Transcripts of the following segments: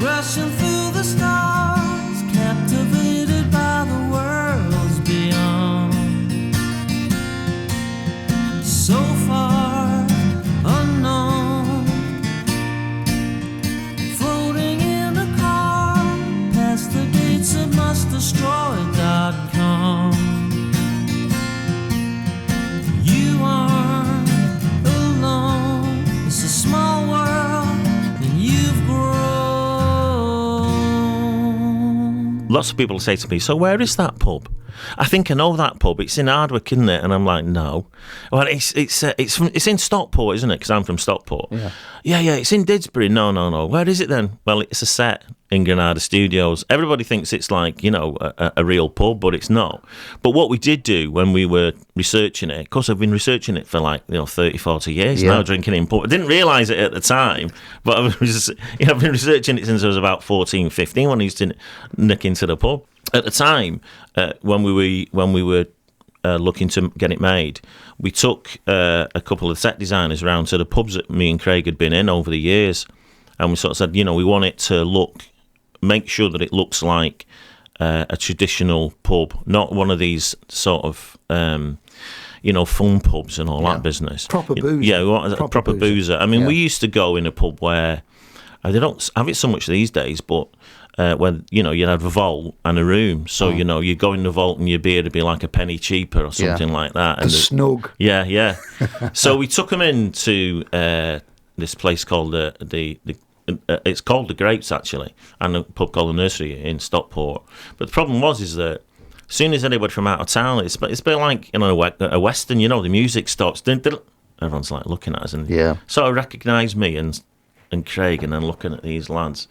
rushing through the stars, captivated by the worlds beyond. So far unknown, floating in a car past the gates of mustdestroy.com. You aren't alone, it's a small world and you've grown. Lots of people say to me, so where is that pub? I think I know that pub. It's in Hardwick, isn't it? And I'm like, no. Well, it's in Stockport, isn't it? Because I'm from Stockport. Yeah. It's in Didsbury. No. Where is it then? Well, it's a set in Granada Studios. Everybody thinks it's like, a real pub, but it's not. But what we did do when we were researching it, of course, I've been researching it for 30, 40 years now, drinking in pub. I didn't realise it at the time, but I've been researching it since I was about 14, 15 when I used to nick into the pub. At the time, when we were looking to get it made, we took a couple of set designers around to the pubs that me and Craig had been in over the years, and we sort of said, we want it to make sure that it looks like a traditional pub, not one of these sort of fun pubs and all that business. Proper boozer. Yeah, proper boozer. I mean, we used to go in a pub where they don't have it so much these days, but when you'd have a vault and a room, so you go in the vault and your beer would be like a penny cheaper or something like that. And snug. Yeah. So we took them into this place called it's called the Grapes actually, and a pub called the Nursery in Stockport. But the problem is that as soon as anybody from out of town, it's a bit like a western. The music starts. Everyone's like looking at us and sort of recognise me and Craig, and then looking at these lads.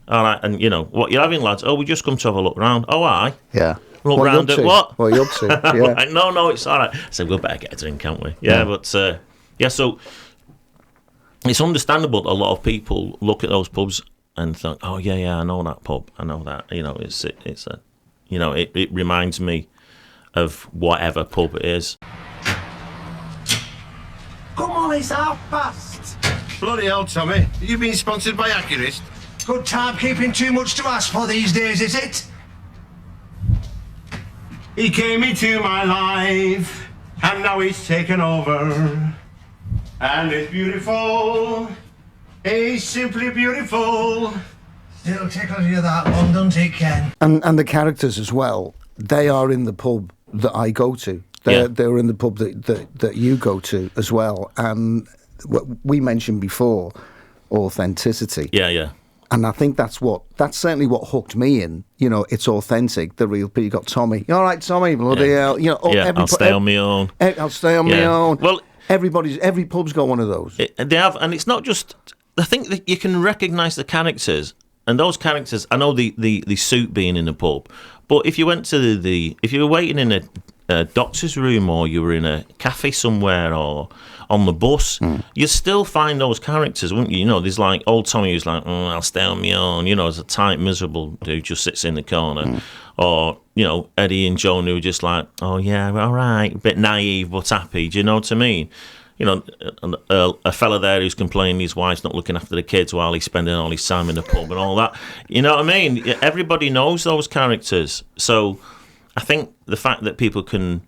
All right, and what you're having, lads? Oh, we just come to have a look round. Oh, aye. Yeah. Look round at what? What are you up to? Yeah. Like, no, it's all right. So we'll better get a drink, can't we? Yeah. But so it's understandable that a lot of people look at those pubs and think, oh yeah, I know that pub. I know that. It reminds me of whatever pub it is. Come on, it's past. Bloody hell, Tommy. You've been sponsored by Accurist? Good time keeping too much to ask for these days, is it? He came into my life, and now he's taken over. And it's beautiful. He's simply beautiful. Still tickles you that one, doesn't it, Ken? And the characters as well, they are in the pub that I go to. They're in the pub that you go to as well. And what we mentioned before, authenticity. Yeah. And I think that's certainly what hooked me in. It's authentic, the real people. You got Tommy. All right, Tommy, bloody hell. I'll stay on my own. I'll stay on my own. Well, every pub's got one of those. They have, and it's not just. I think that you can recognise the characters, and those characters. I know the suit being in a pub, but if you went to if you were waiting in a doctor's room, or you were in a cafe somewhere, or on the bus, you still find those characters, wouldn't you? There's like old Tommy who's like, I'll stay on my own, as a tight, miserable dude just sits in the corner. Or, Eddie and Joan who are just like, oh yeah, all right, a bit naive but happy, do you know what I mean? A fella there who's complaining his wife's not looking after the kids while he's spending all his time in the pub and all that. You know what I mean? Everybody knows those characters. So I think the fact that people can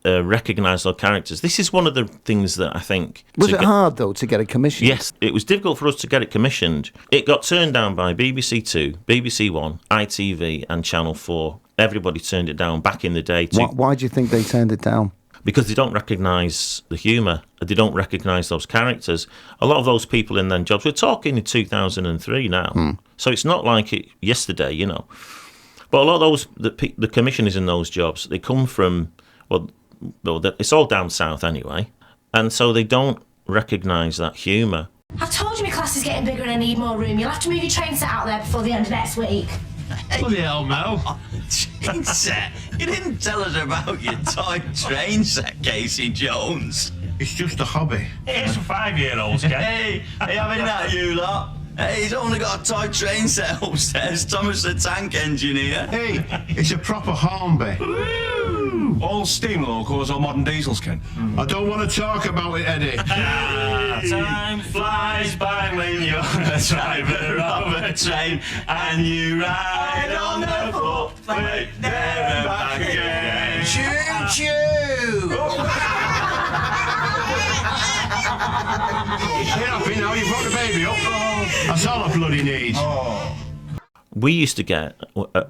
recognise those characters. This is one of the things that I think... Was it hard, though, to get it commissioned? Yes, it was difficult for us to get it commissioned. It got turned down by BBC Two, BBC One, ITV and Channel 4. Everybody turned it down back in the day. Why do you think they turned it down? Because they don't recognise the humour. They don't recognise those characters. A lot of those people in them jobs, we're talking in 2003 now. So it's not like it yesterday, But a lot of those, the commissioners in those jobs, they come from... Well, it's all down south anyway, and so they don't recognise that humour. I've told you my class is getting bigger and I need more room. You'll have to move your train set out there before the end of next week. Bloody hell, Mel. Train set? You didn't tell us about your toy train set, Casey Jones. It's just a hobby. It's for 5-year-olds, Ken. Hey, having that, you lot? Hey, he's only got a toy train set upstairs. Thomas the tank engineer. Hey, it's a proper Hornby. All steam locals or modern diesels, Ken? I don't want to talk about it, Eddie. Time flies by when you're a driver of a train and you ride on the footplate there and back again. Choo-choo! Get happy now, you've brought the baby up. That's all I bloody need. We used to get,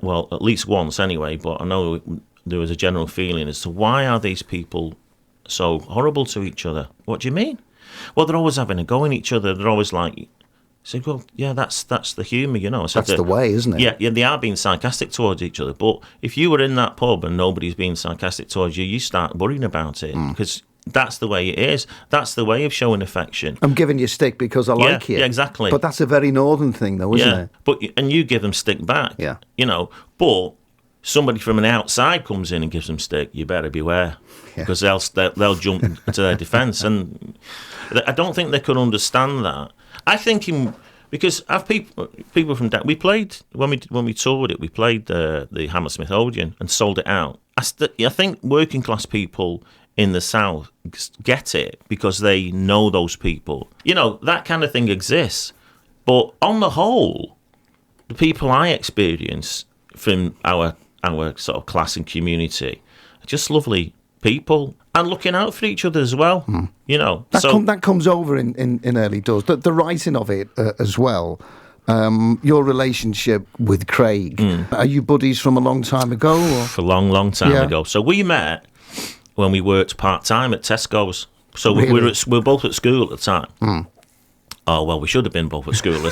well, at least once anyway, but I know there was a general feeling as to why are these people so horrible to each other? What do you mean? Well, they're always having a go at each other. They're always like, I said, well, yeah, that's the humour, you know. I said, That's the way, isn't it? Yeah, they are being sarcastic towards each other. But if you were in that pub and nobody's being sarcastic towards you, you start worrying about it because that's the way it is. That's the way of showing affection. I'm giving you stick because I like you. Yeah, exactly. But that's a very northern thing, though, isn't it? But and you give them stick back. Yeah. You know, but somebody from an outside comes in and gives them stick, you better beware because they'll jump to their defence. And I don't think they could understand that. I think because I've people from we played when we toured it, we played the Hammersmith Odeon and sold it out. I think working class people in the South get it because they know those people. You know, that kind of thing exists. But on the whole, the people I experience from our sort of class and community are just lovely people and looking out for each other as well. You know, That comes over in early doors. The writing of it as well. Your relationship with Craig. Are you buddies from a long time ago? Or? For a long time ago. So we met when we worked part-time at Tesco's. So Really? we were both at school at the time. Oh, well, we should have been both at school at the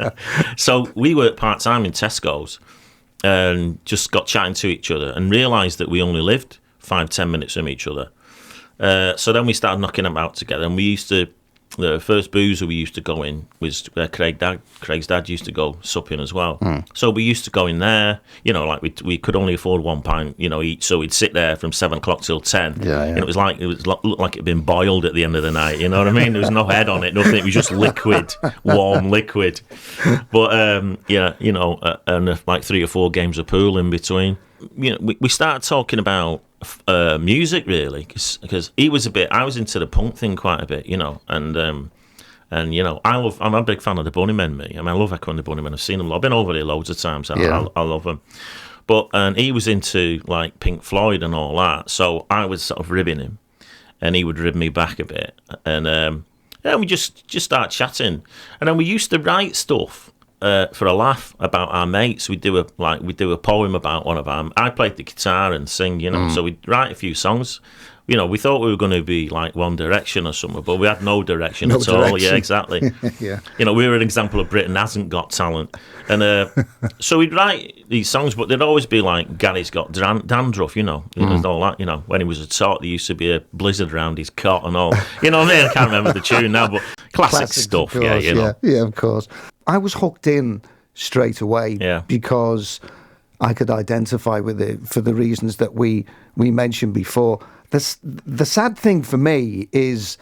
time. So we worked part-time in Tesco's and just got chatting to each other and realised that we only lived 5-10 minutes from each other. So then we started knocking them out together, and the first boozer we used to go in was where Craig's dad used to go supping as well. So we used to go in there, you know, like we could only afford £1, you know, each, so we'd sit there from 7 o'clock till 10. Yeah. And it looked like it'd been boiled at the end of the night, you know what I mean? There was no head on it, nothing, it was just liquid, warm liquid. But, and like 3 or 4 games of pool in between. You know, we started talking about music really because I was into the punk thing quite a bit, you know, and you know, I'm a big fan of the Bunnymen. Me, I mean, I love Echo and the Bunnymen. I've seen them. I've been over there loads of times. I love them. And he was into like Pink Floyd and all that, so I was sort of ribbing him, and he would rib me back a bit, and we just start chatting, and then we used to write stuff. For a laugh about our mates, we'd do a poem about one of them. I played the guitar and sing, you know, so we'd write a few songs. You know, we thought we were going to be like One Direction or something, but we had no direction at all. Yeah, exactly. Yeah. You know, we were an example of Britain hasn't got talent. And so we'd write these songs, but they'd always be like, Gary's got dandruff, you know. And all that, you know. When he was a tot, there used to be a blizzard around his cot and all. You know what I mean? I can't remember the tune now, but classic stuff, of course, you know. Yeah, of course. I was hooked in straight away because I could identify with it for the reasons that we mentioned before. The sad thing for me is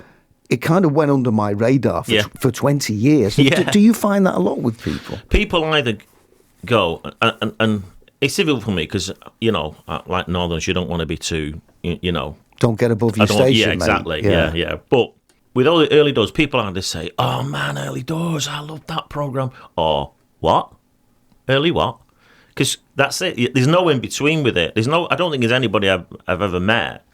it kind of went under my radar for 20 years. Yeah. Do you find that a lot with people? People either go, and it's difficult for me because, you know, like Northerners, you don't want to be too, you know. Don't get above your station, yeah, mate. exactly. Yeah. But with all the early doors, people either say, oh man, early doors, I love that programme. Or, what? Early what? Because that's it. There's no in between with it. I don't think there's anybody I've ever met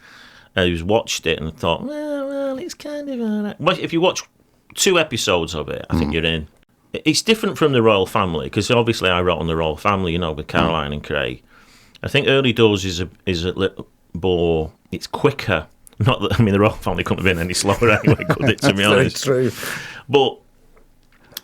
who's watched it and thought, well, it's kind of alright. But if you watch 2 episodes of it, I think you're in. It's different from the Royal Family, because obviously I wrote on the Royal Family, you know, with Caroline and Craig. I think Early Doors is a little more, it's quicker. Not that, I mean, the Royal Family couldn't have been any slower anyway, could it, to be honest? Very true. But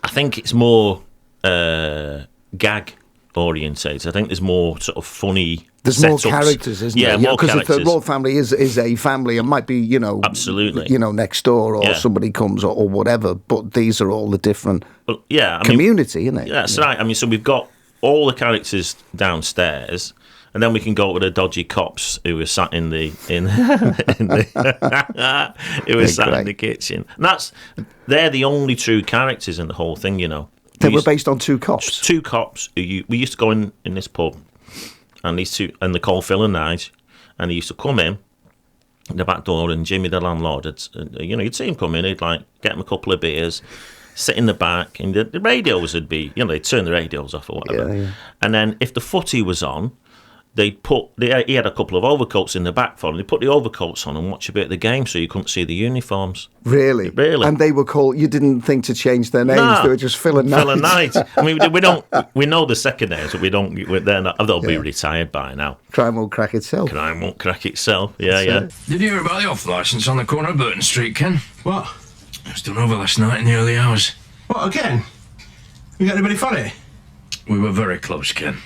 I think it's more gag orientated. I think there's more sort of funny. There's more characters, isn't there? Yeah, more characters. Because the Royal Family is a family and might be, you know, absolutely, you know, next door or somebody comes or whatever. But these are all the different community, isn't it? Yeah, that's right. I mean, so we've got all the characters downstairs, and then we can go to the dodgy cops who were sat in the in the kitchen. And they're the only true characters in the whole thing, you know. They were based on 2 cops. 2 cops who we used to go in this pub. And these 2, and they called Phil and Nige, and they used to come in, the back door, and Jimmy, the landlord, you'd see him come in, he'd like get him a couple of beers, sit in the back, and the radios would be, they'd turn the radios off or whatever. Yeah. And then if the footy was on, he had a couple of overcoats in the back for him. They put the overcoats on and watch a bit of the game so you couldn't see the uniforms. Really? And they were called, you didn't think to change their names, No. they were just Phil and Knight. Phil and Knight. I mean, we know the second names, but they'll be retired by now. Crime won't crack itself. Crime won't crack itself. Yeah. Did you hear about the off-licence on the corner of Burton Street, Ken? What? It was done over last night in the early hours. What, again? You got anybody for it? We were very close, Ken.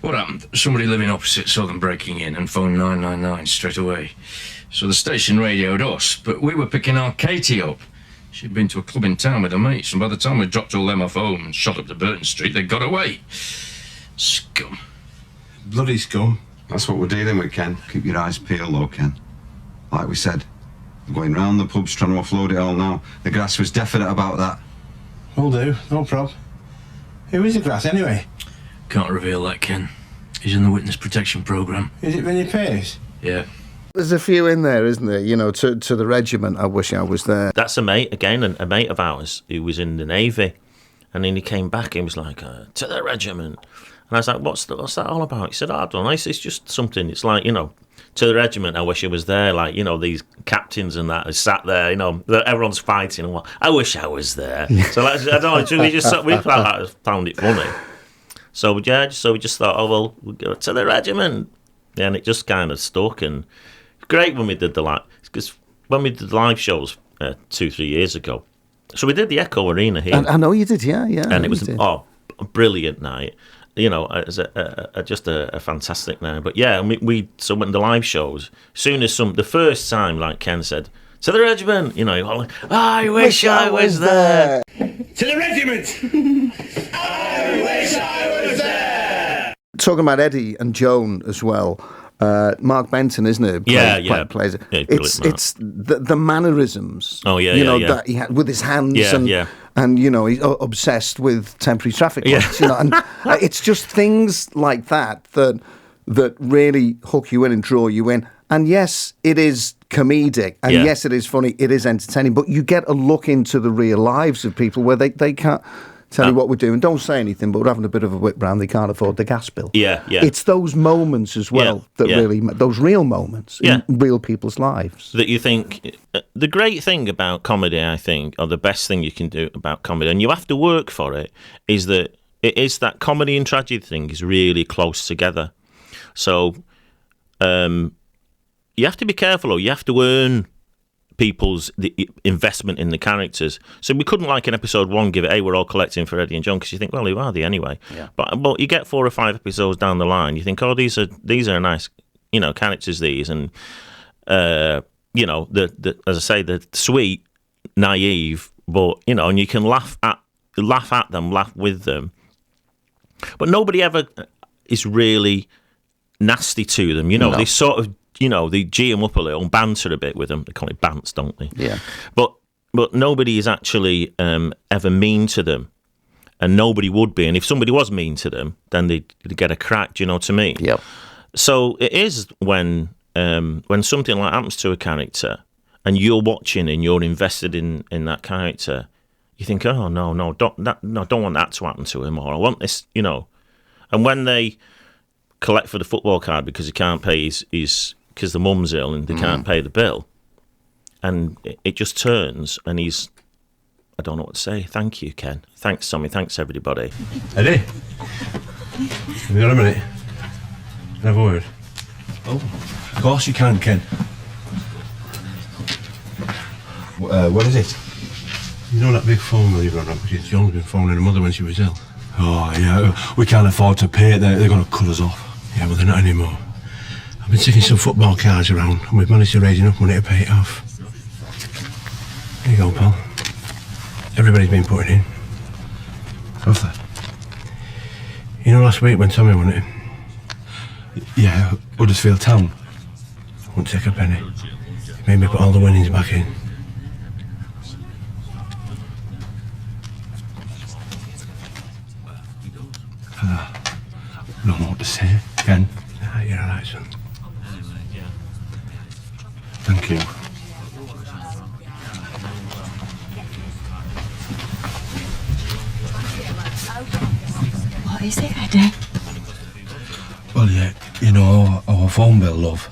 What happened? Somebody living opposite saw them breaking in and phoned 999 straight away. So the station radioed us, but we were picking our Katie up. She'd been to a club in town with her mates, and by the time we dropped all them off home and shot up to Burton Street, they'd got away. Scum. Bloody scum. That's what we're dealing with, Ken. Keep your eyes peeled, though, Ken. Like we said, we're going round the pubs trying to offload it all now. The grass was definite about that. Will do, no prob. Who is the grass, anyway? Can't reveal that, Ken. He's in the witness protection programme. Is it Vinnie Pace? Yeah. There's a few in there, isn't there? To the regiment, I wish I was there. That's a mate of ours who was in the Navy, and then he came back and was like, to the regiment. And I was like, what's that all about? He said, I don't know, it's just something. It's like, to the regiment, I wish I was there. Like, these captains and that are sat there, everyone's fighting. And I wish I was there. So I don't know, we found it funny. So we just thought, we'll go to the regiment. Yeah, and it just kind of stuck. And great when we did because when we did live shows 2-3 years ago. So we did the Echo Arena here. I know you did, yeah. And it was a brilliant night. It was just a fantastic night. But yeah, so when the live shows, as soon as the first time, like Ken said, to the regiment, I wish I was there. To the regiment! I wish I was there! Talking about Eddie and Joan as well. Mark Benton, isn't it? Plays it. Yeah, it's the mannerisms. Oh yeah, that he had with his hands. Yeah. And he's obsessed with temporary traffic lights. And it's just things like that really hook you in and draw you in. And yes, it is comedic, and yes, it is funny. It is entertaining, but you get a look into the real lives of people where they can't tell you what we're doing. Don't say anything, but we're having a bit of a whip round. They can't afford the gas bill. Yeah. It's those moments as well that really, those real moments in real people's lives. That you think, the great thing about comedy, I think, or the best thing you can do about comedy, and you have to work for it, is that it is that comedy and tragedy thing is really close together. So, you have to be careful, or you have to earn people's investment in the characters. So we couldn't, like in episode 1, give it, hey, we're all collecting for Eddie and John, because you think, well, who are they anyway? Yeah. But you get 4 or 5 episodes down the line, you think, oh, these are nice, characters. These, and the as I say, they're sweet, naive, but and you can laugh at them, laugh with them. But nobody ever is really nasty to them. No. They sort of. They G them up a little and banter a bit with them. They call it bants, don't they? Yeah. But nobody is actually ever mean to them, and nobody would be. And if somebody was mean to them, then they'd get a crack. Do you know what I mean? Yep. So it is when something like happens to a character, and you're watching and you're invested in that character, you think, oh don't want that to happen to him, or I want this, And when they collect for the football card because he can't pay his because the mum's ill and they can't pay the bill, and it just turns, and I don't know what to say. Thank you, Ken. Thanks, Tommy. Thanks, everybody. Eddie, have you got a minute? Can I have a word? Oh, of course you can, Ken. What is it? You know that big phone bill you've got up? John's been phoning her mother when she was ill. Oh, yeah, we can't afford to pay it. They're going to cut us off. Yeah, but they're not anymore. I've been taking some football cards around, and we've managed to raise enough money to pay it off. There you go, pal. Everybody's been putting in. What's that? Last week when Tommy won it? Yeah, Huddersfield Town. I wouldn't take a penny. He made me put all the winnings back in. I don't know what to say, Ken. Nah, you're alright, son. Thank you. What is it, Eddie? Well, yeah, you know, our phone bill, love.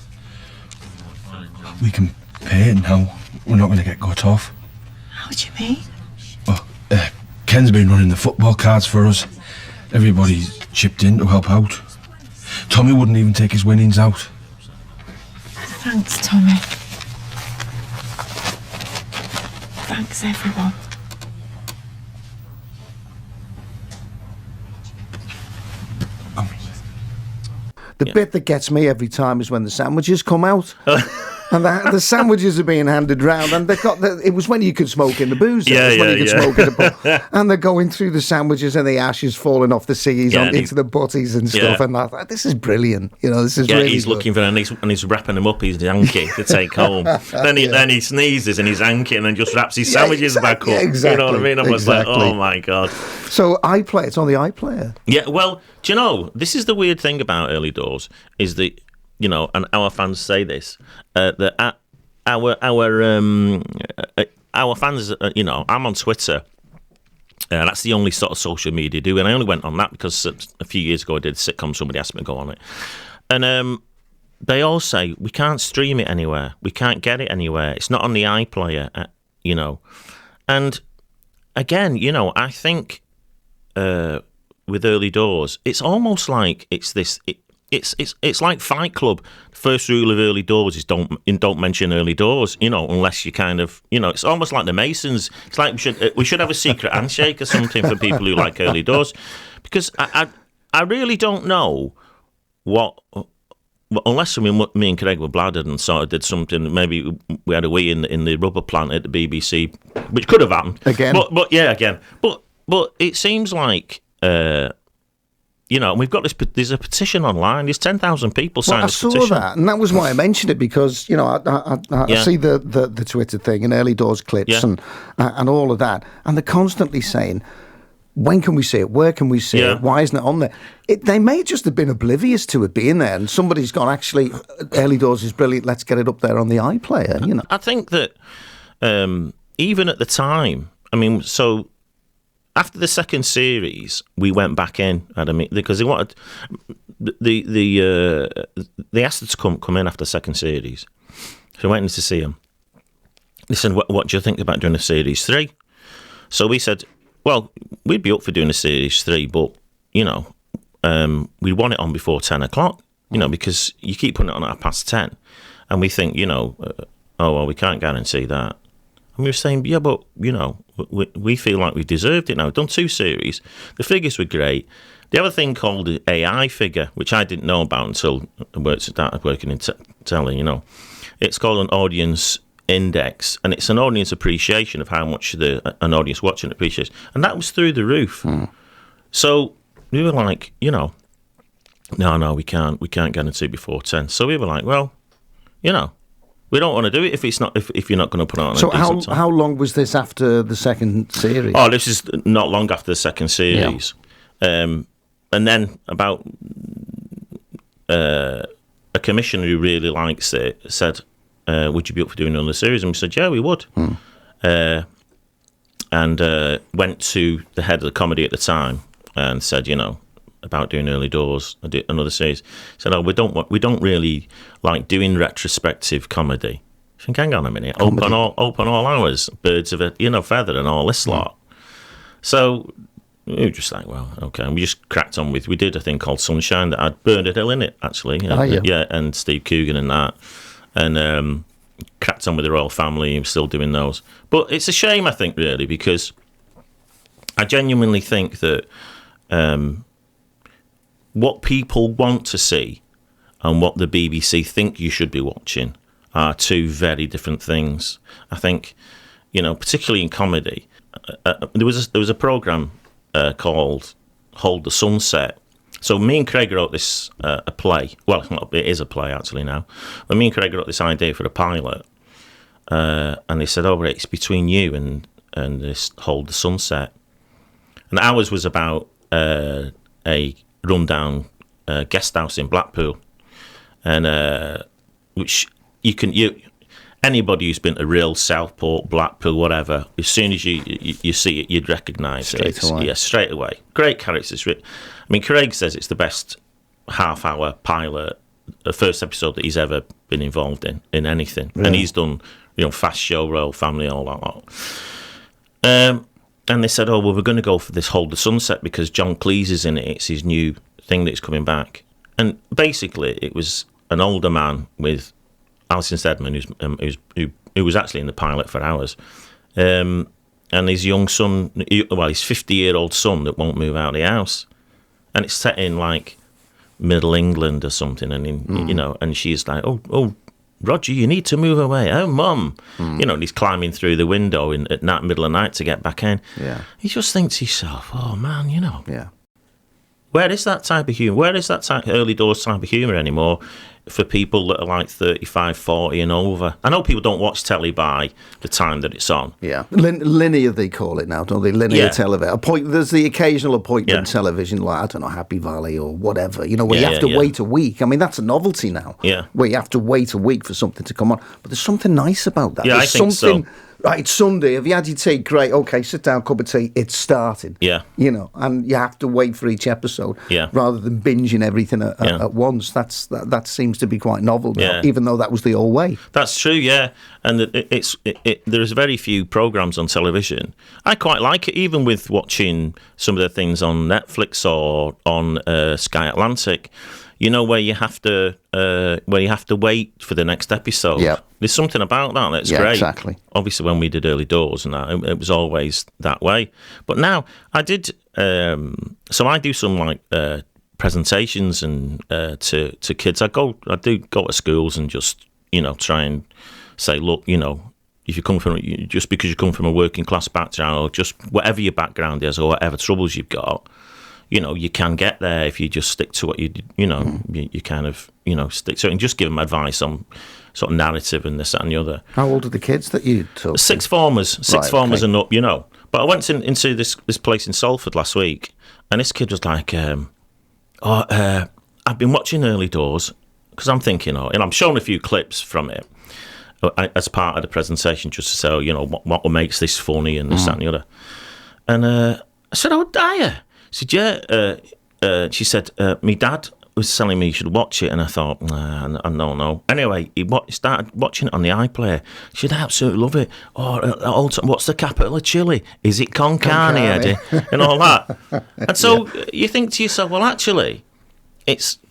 We can pay it now. We're not going to get cut off. How do you mean? Well, Ken's been running the football cards for us. Everybody's chipped in to help out. Tommy wouldn't even take his winnings out. Thanks, Tommy. Thanks, everyone. The bit that gets me every time is when the sandwiches come out. And the sandwiches are being handed round, and it was when you could smoke in the booze. Yeah, it was when yeah, you could yeah. smoke in the pub. And they're going through the sandwiches and the ashes falling off the C's Yeah, and into the butties and stuff. Yeah. And I thought, this is brilliant. You know, this is Yeah, really he's good. looking for and he's wrapping them up his hanky to take home. then he sneezes in his hanky and then just wraps his sandwiches back up. exactly, You know what I mean? I was exactly. like, oh my God. So iPlayer, it's on the iPlayer. Yeah, well, do you know, this is the weird thing about early doors, is that, you know, and our fans say this, that our fans, you know, I'm on Twitter. That's the only sort of social media I do, and I only went on that because a few years ago I did a sitcom. Somebody asked me to go on it, and they all say we can't stream it anywhere, we can't get it anywhere. It's not on the iPlayer, you know. And again, you know, I think with early doors, it's almost like it's this. It's like Fight Club. The first rule of early doors is don't mention early doors, you know, unless you kind of, you know, it's almost like the Masons. It's like we should have a secret handshake or something for people who like early doors, because I really don't know what. Unless me and Craig were bladdered and sort of did something, maybe we had a wee in the rubber plant at the BBC, which could have happened Again. But yeah, again. But it seems like. You know, and we've got this. There's a petition online. There's 10,000 people signed Well, I this saw petition. that, and that was why I mentioned it, because you know I Yeah. see the Twitter thing and early doors clips Yeah. and all of that, and they're constantly saying, when can we see it? Where can we see Yeah. it? Why isn't it on there? They may just have been oblivious to it being there, and somebody's gone, actually, early doors is brilliant. Let's get it up there on the iPlayer. You know, I think that even at the time, I mean, so after the second series, we went back in at a meeting because they wanted they asked us to come in after the second series. So we went in to see them. They said, "What do you think about doing a series 3?" So we said, "Well, we'd be up for doing a series 3, but you know, we want it on before 10 o'clock. You know, because you keep putting it on at 10:30, and we think, you know, oh well, we can't guarantee that." And we were saying, yeah, but, you know, we feel like we deserved it now. We've done 2 series. The figures were great. The other thing called the AI figure, which I didn't know about until I started working in telly, you know. It's called an audience index, and it's an audience appreciation of how much an audience watching appreciates. And that was through the roof. So we were like, you know, no, we can't guarantee before 10. So we were like, well, you know, we don't want to do it if you're not going to put it on. so a decent time. how long was this after the second series? Oh, this is not long after the second series. Yeah. And then about a commissioner who really likes it said, would you be up for doing another series? And we said, yeah, we would. And went to the head of the comedy at the time and said, you know, about doing early doors, another series. Said, oh, we don't really like doing retrospective comedy. I think, hang on a minute, open all hours, birds of a feather, and all this lot. So we were just like, well, okay. And we just cracked on with. We did a thing called Sunshine that had Bernard Hill in it, actually. Yeah, and Steve Coogan and that, and cracked on with the Royal Family. We're still doing those, but it's a shame, I think, really, because I genuinely think that. What people want to see and what the BBC think you should be watching are 2 very different things. I think, you know, particularly in comedy, there was a programme called Hold the Sunset. So me and Craig wrote this a play. Well, it is a play actually now. But me and Craig wrote this idea for a pilot, and they said, "Oh, right, it's between you and this Hold the Sunset." And ours was about a rundown guest house in Blackpool, and which anybody who's been to Rill, Southport, Blackpool, whatever, as soon as you see it, you'd recognise it. Straight away. Yeah, straight away. Great characters. I mean, Craig says it's the best half-hour pilot, the first episode that he's ever been involved in anything. Really? And he's done, Fast Show, Royal Family, all that lot. And they said, oh, well, we're going to go for this Hold the Sunset because John Cleese is in it. It's his new thing that's coming back. And basically, it was an older man with Alison Steadman, who was actually in the pilot for hours, and his young son, his 50-year-old son that won't move out of the house. And it's set in, like, Middle England or something. And, and she's like, oh, Roger, you need to move away. Oh, Mum. And he's climbing through the window at night, middle of the night to get back in. Yeah. He just thinks to himself, oh, man, Yeah. Where is that type of humour? Where is that early doors type of humour anymore for people that are like 35, 40 and over? I know people don't watch telly by the time that it's on. Yeah. Linear, they call it now, don't they? Linear television. There's the occasional appointment television, like, I don't know, Happy Valley or whatever, where you have to wait a week. I mean, that's a novelty now. Yeah. Where you have to wait a week for something to come on. But there's something nice about that. Yeah, There's I think something, so. Right, it's Sunday. Have you had your tea? Great. Okay, sit down, cup of tea. It's starting. Yeah. And you have to wait for each episode rather than binging everything at once. That seems to be quite novel now, even though that was the old way. That's true, yeah. And there's very few programmes on television. I quite like it, even with watching some of the things on Netflix or on Sky Atlantic. Where you have to wait for the next episode. Yeah. There's something about that that's great. Exactly. Obviously, when we did Early Doors and that, it was always that way. But now I did. So I do some like presentations and to kids. I do go to schools and just try and say, look, if you come from just because you come from a working class background or just whatever your background is or whatever troubles you've got. You can get there if you just stick to what you kind of, stick to it and just give them advice on sort of narrative and this, that and the other. How old are the kids that you took? Sixth formers and up, But I went into this place in Salford last week and this kid was like, I've been watching Early Doors because I'm thinking, and I'm showing a few clips from it as part of the presentation just to say, what makes this funny and this, that and the other. And I said, oh, Dyer. She said, she said, my dad was telling me you should watch it, and I thought, nah, I don't know. Anyway, he started watching it on the iPlayer. She'd absolutely love it. Oh, what's the capital of Chile? Is it con carne, Eddie? And all that. And so you think to yourself, well, actually,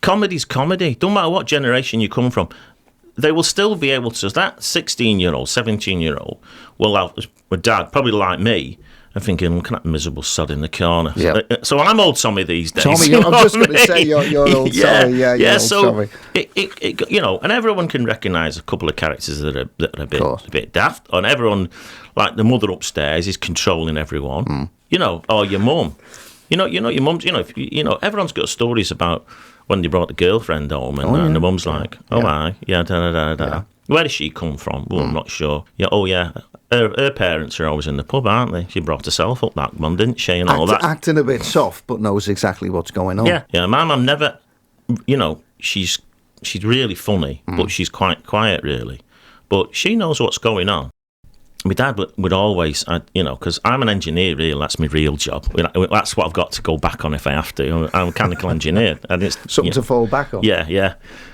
comedy's comedy. Don't matter what generation you come from. They will still be able to, that 16-year-old, 17-year-old will have a dad, probably like me, I'm thinking, look at that miserable sod in the corner. Yep. So I'm old Tommy these days. Tommy, I'm just going to say you're old Tommy. Yeah, you're old so Tommy. And everyone can recognise a couple of characters that are a bit daft. And everyone, like the mother upstairs, is controlling everyone. Or your mum. Your mum's. Everyone's got stories about when they brought the girlfriend home, and the mum's like, da da da da. Yeah. Where does she come from? Well, I'm not sure. Her parents are always in the pub, aren't they? She brought herself up that one, didn't she? And all that. Acting a bit soft, but knows exactly what's going on. Yeah. My mum never, she's really funny, but she's quite quiet, really. But she knows what's going on. My dad would always, because I'm an engineer, really, that's my real job. That's what I've got to go back on if I have to. I'm a mechanical engineer. And it's something to fall back on. Yeah.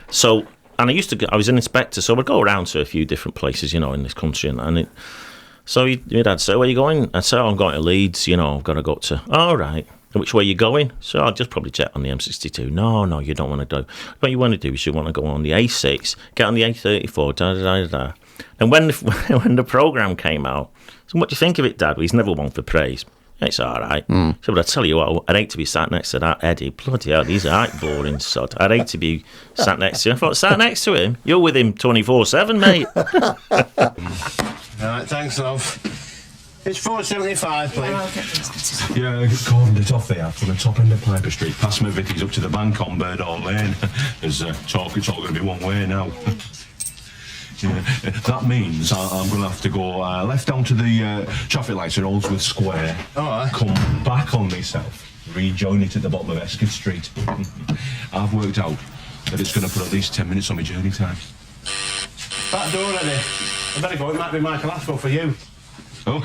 So, and I was an inspector, so I'd go around to a few different places, in this country. So my dad said, where are you going? I said, I'm going to Leeds, I've got to go to, all right. Which way are you going? So I'll just probably check on the M62. No, you don't want to do. What you want to do is you want to go on the A6, get on the A34, da-da-da-da. And when the programme came out, so what do you think of it, Dad? Well, he's never one for praise. It's all right. So, but I tell you what, I'd hate to be sat next to that Eddie. Bloody hell, he's a right boring sod. I'd hate to be sat next to him. I thought, sat next to him? You're with him 24/7, mate. All right, thanks, love. It's 4.75, please. Yeah, cordoned it off there from the top end of Piper Street, past my Vicky's up to the bank on Birdall Lane. There's talk, it's all going to be one way now. Yeah, that means I'm going to have to go left down to the traffic lights at Oldsworth Square. All right. Come back on myself, rejoin it at the bottom of Escott Street. I've worked out that it's going to put at least 10 minutes on my journey time. Back door ready. I better go. It might be Michael Ashford for you. Oh,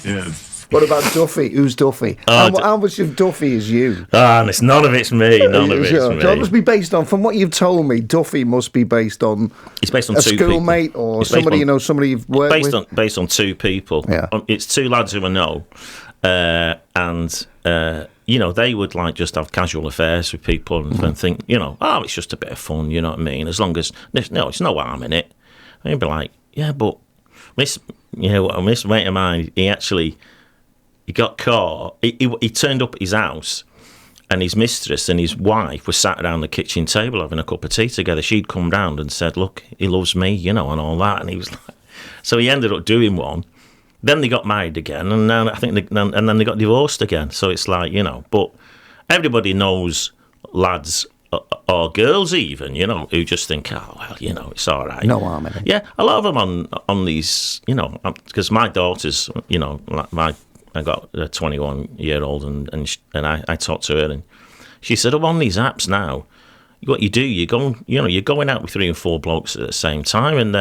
yeah. What about Duffy? Who's Duffy? How much of Duffy is you? It's none of it's me. None of it's So me. it must be based on, from what you've told me, Duffy must be based on. It's based on a two people. schoolmate or It's somebody based on- somebody you've worked with. Based on two people. Yeah. It's two lads who I know, and they would like just have casual affairs with people and think, it's just a bit of fun. You know what I mean? As long as it's no harm in it. And you'd be like, yeah, but this mate of mine, he got caught. He turned up at his house, and his mistress and his wife were sat around the kitchen table having a cup of tea together. She'd come round and said, "Look, he loves me," and all that. And he was like, so he ended up doing one. Then they got married again, and then and then they got divorced again. So it's like, but everybody knows lads or girls even, who just think, oh well, it's all right. No harm in it. Yeah, a lot of them on these, because my daughters, I got a 21-year-old, and I talked to her, and she said, on these apps now, what you do, you're going out with 3 and 4 blokes at the same time, and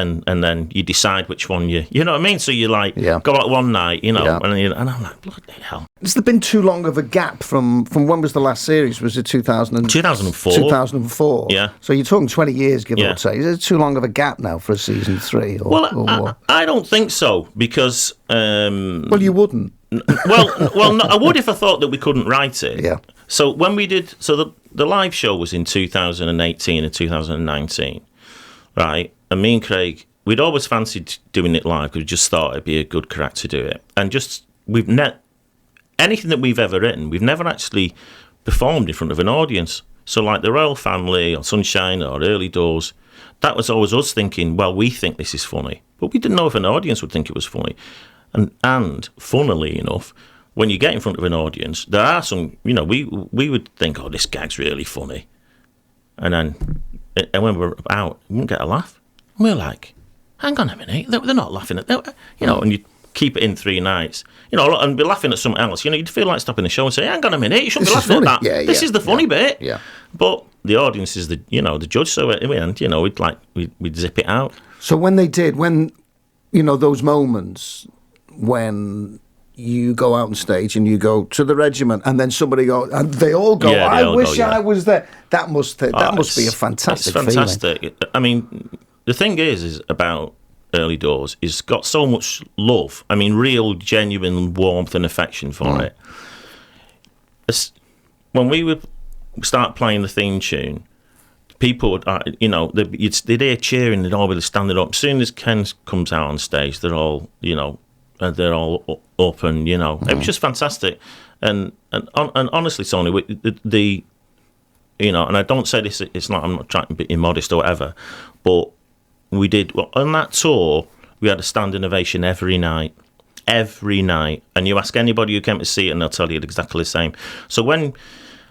then you decide which one you know what I mean. So you go out one night, and I'm like, bloody hell. Has there been too long of a gap from when was the last series? Was it 2004? 2004. Yeah. So you're talking 20 years, give Yeah. or take. Is it too long of a gap now for a season 3? Or what? I don't think so, because Well, you wouldn't. well, no, I would if I thought that we couldn't write it. Yeah. So when we did, the live show was in 2018 and 2019, right? And me and Craig, we'd always fancied doing it live because we just thought it'd be a good crack to do it. And anything that we've ever written, we've never actually performed in front of an audience. So like the Royal Family or Sunshine or Early Doors, that was always us thinking, well, we think this is funny, but we didn't know if an audience would think it was funny. And funnily enough, when you get in front of an audience, there are some, we would think, oh, this gag's really funny. And when we're out, we wouldn't get a laugh. And we're like, hang on a minute, they're not laughing at that. And you keep it in 3 nights, and be laughing at something else. You'd feel like stopping the show and say, hang on a minute, you shouldn't be laughing at that. Yeah, this is the funny bit. Yeah. But the audience is the judge, so at the end, we'd zip it out. So when those moments when you go out on stage and you go to the regiment, and then somebody goes, and they all go, Yeah, I wish I was there. That must be a fantastic It's fantastic. feeling. I mean, the thing is about Early Doors, it's got so much love. I mean, real, genuine warmth and affection for it. When we would start playing the theme tune, people would, they'd hear cheering, they'd all be standing up. As soon as Ken comes out on stage, they're all, they're all up, and it was just fantastic. And honestly, Tony, and I don't say this, I'm not trying to be immodest or whatever, but we did, on that tour, we had a standing ovation every night. And you ask anybody who came to see it, and they'll tell you exactly the same. So when,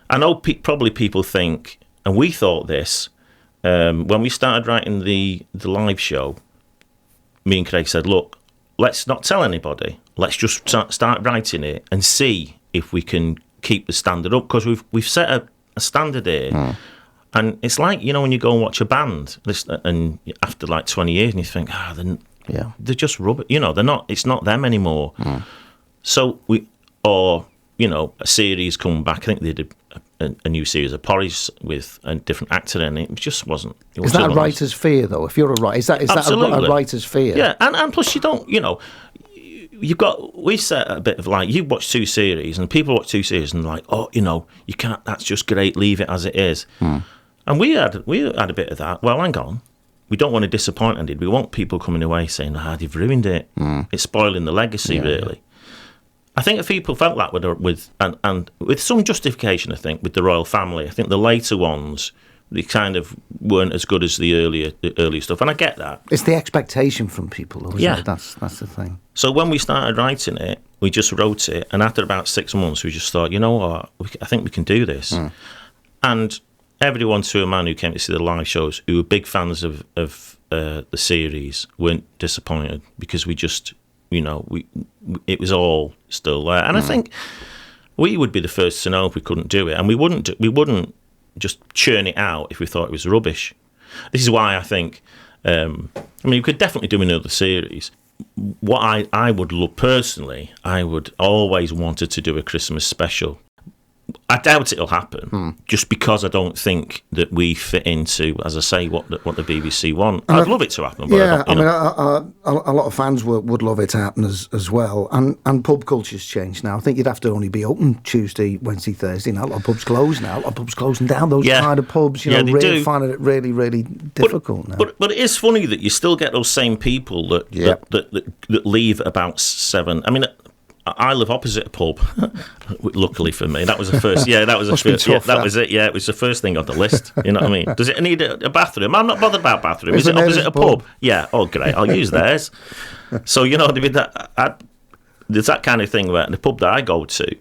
I know probably people think, and we thought this, when we started writing the live show, me and Craig said, look, let's not tell anybody. Let's just start writing it and see if we can keep the standard up, because we've set a standard here. And it's like, when you go and watch a band, and after like 20 years, and you think, they're just rubbish. They're not. It's not them anymore. So a series come back. I think they did a new series of Porridge with a different actor in it. It just wasn't. Is that a writer's fear, though? If you're a writer, is that a writer's fear? Yeah, and plus you don't. We've set a bit of like, you watch 2 series, and people watch 2 series and like, oh, you can't. That's just great. Leave it as it is. And we had a bit of that. Well, hang on. We don't want to disappoint Andy. We want people coming away saying, they've ruined it. It's spoiling the legacy, really. Yeah. I think if people felt that with some justification, I think, with the Royal Family. I think the later ones, they kind of weren't as good as the earlier stuff, and I get that. It's the expectation from people, though, isn't it? That's the thing. So when we started writing it, we just wrote it, and after about 6 months, we just thought, you know what, I think we can do this. And everyone, to a man who came to see the live shows, who were big fans of the series, weren't disappointed, because we just, it was all still there. And I think we would be the first to know if we couldn't do it, and we wouldn't just churn it out if we thought it was rubbish. This is why I think I mean, you could definitely do another series. What I would love personally, I would always wanted to do a Christmas special. I doubt it'll happen, just because I don't think that we fit into, as I say, what the BBC want. I'd love it to happen. But Yeah, I mean, a lot of fans would love it to happen as well. And pub culture's changed now. I think you'd have to only be open Tuesday, Wednesday, Thursday. Now a lot of pubs close now. A lot of pubs closing down. Those kind of pubs, they do. finding it really, really difficult now. But it is funny that you still get those same people that leave about 7. I mean, I live opposite a pub. Luckily for me, that was the first. Yeah, that was the first. Tough, that was it. Yeah, it was the first thing on the list. You know what I mean? Does it need a bathroom? I'm not bothered about bathroom. Is it opposite a pub? Yeah. Oh, great. I'll use theirs. So you know, there's that kind of thing where the pub that I go to,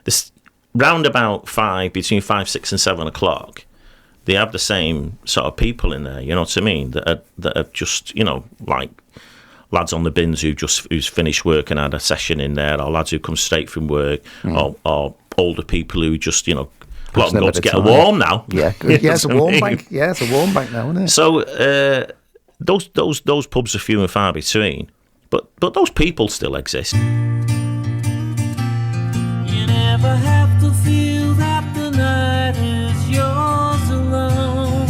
this round about between 5, 6, and 7 o'clock, they have the same sort of people in there. You know what I mean? That are just, you know, like lads on the bins who's finished work and had a session in there, or lads who come straight from work, or older people who just, you know, a lot of them go to get a warm now. Yeah, it's a warm bank. Yeah, it's a warm bank now, isn't it? So those pubs are few and far between, but those people still exist. You never have to feel that the night is yours alone.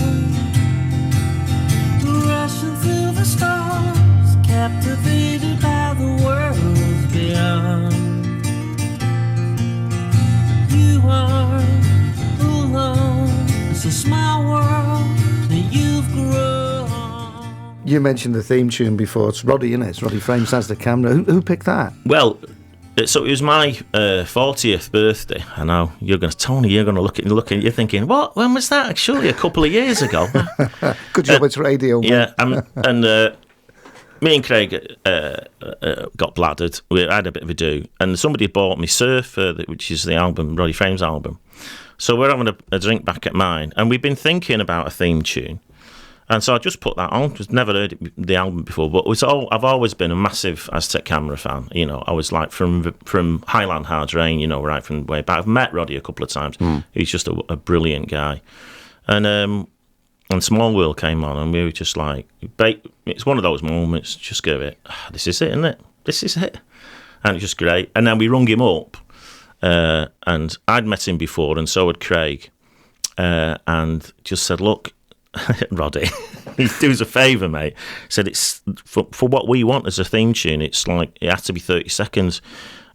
Rushing through the stars, captivated by the worlds beyond. You are alone. It's a small world that you've grown. You mentioned the theme tune before. It's Roddy, isn't it? It's Roddy Frames has the camera. Who picked that? Well, so it was my 40th birthday. I know you're going to look at you're thinking, what? When was that? Surely a couple of years ago. Good job, it's radio. Yeah, and me and Craig got bladdered. We had a bit of a do, and somebody bought me Surf, which is the album, Roddy Frames album. So we're having a drink back at mine, and we've been thinking about a theme tune. And so I just put that on. Just never heard the album before, but I've always been a massive Aztec Camera fan. You know, I was like from Highland Hard Rain, you know, right from way back. I've met Roddy a couple of times. He's just a brilliant guy. And Small World came on, and we were just like, it's one of those moments. Just go it. This is it, isn't it? This is it. And it's just great. And then we rung him up, and I'd met him before, and so had Craig, and just said, look, Roddy, do us a favour, mate. Said it's for what we want as a theme tune. It's like it has to be 30 seconds,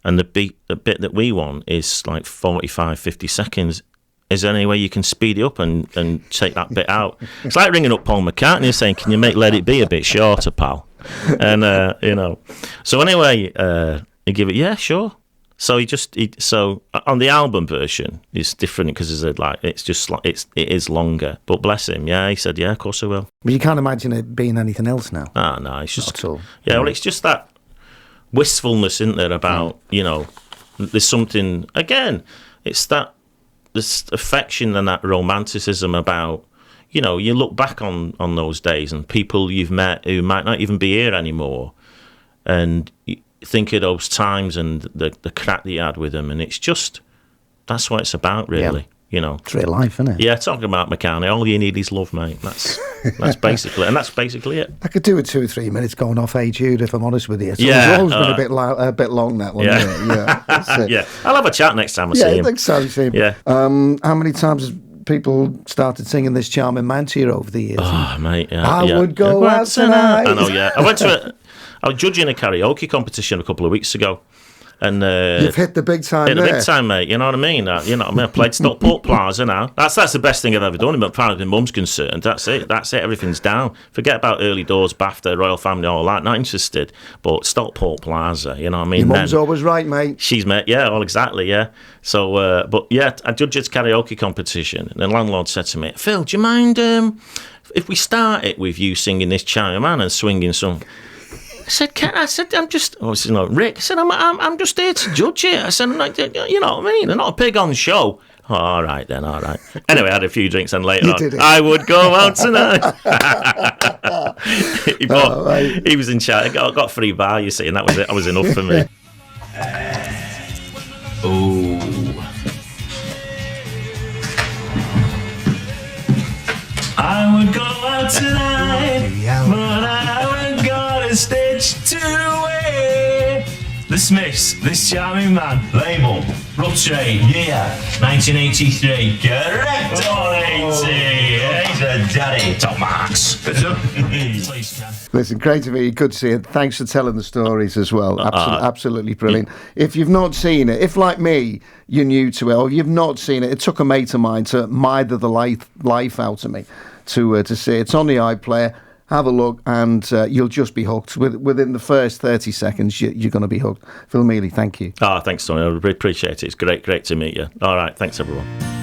and the bit that we want is like 45, 50 seconds. Is there any way you can speed it up and take that bit out? It's like ringing up Paul McCartney and saying, "Can you make Let It Be a bit shorter, pal?" And you know. So anyway, he give it. Yeah, sure. So so on the album version, it's different because it is longer. But bless him, yeah, he said, yeah, of course I will. But you can't imagine it being anything else now. No, it's just not at all. Yeah, well, it's just that wistfulness, isn't there? About you know, there's something again. It's this affection and that romanticism about, you know, you look back on those days and people you've met who might not even be here anymore, and think of those times and the crack that you had with them, and it's just that's what it's about, really. Yeah. You know, it's real life, isn't it? Yeah, talking about McCartney, all you need is love, mate. That's basically it. I could do it 2 or 3 minutes going off Hey Jude, if I'm honest with you. So yeah, it's always been a bit long, that one. Yeah, yeah. I'll have a chat next time I see him. Yeah, next time I see him. Yeah. How many times has people started singing This Charming Man to you over the years? Oh, mate, yeah. I would go out tonight. I know, yeah. I was judging a karaoke competition a couple of weeks ago, and you've hit the big time. The big time, mate. You know what I mean? I played Stockport Plaza now. That's the best thing I've ever done. As far as my mum's concerned, that's it. Everything's down. Forget about early doors, BAFTA, Royal Family, all that. Not interested. But Stockport Plaza, you know what I mean? Your mum's always right, mate. She's met, yeah, all exactly, yeah. So, but yeah, I judged a karaoke competition, and the landlord said to me, "Phil, do you mind if we start it with you singing This Charming Man and swinging some?" I said, I'm just, Rick, I said, I'm just here to judge it. I said, you know what I mean? I'm not a pig on the show. Oh, all right. Anyway, I had a few drinks, and later on, I would go out tonight. He was in charge. I got free bar, you see, and that was it. That was enough for me. I would go out tonight. dismiss this charming man. Label, Rough Trade, year 1983. Correct on 80. He's a daddy. Top marks. Please, Ken. Listen, great to meet you. Good to see you. Thanks for telling the stories as well. Absolutely brilliant. If you've not seen it, if like me, you're new to it, or you've not seen it, it took a mate of mine to mither the life out of me to see it. It's on the iPlayer. Have a look, and you'll just be hooked. Within the first 30 seconds, you're going to be hooked. Phil Mealey, thank you. Thanks, Tony. I really appreciate it. It's great to meet you. All right, thanks, everyone.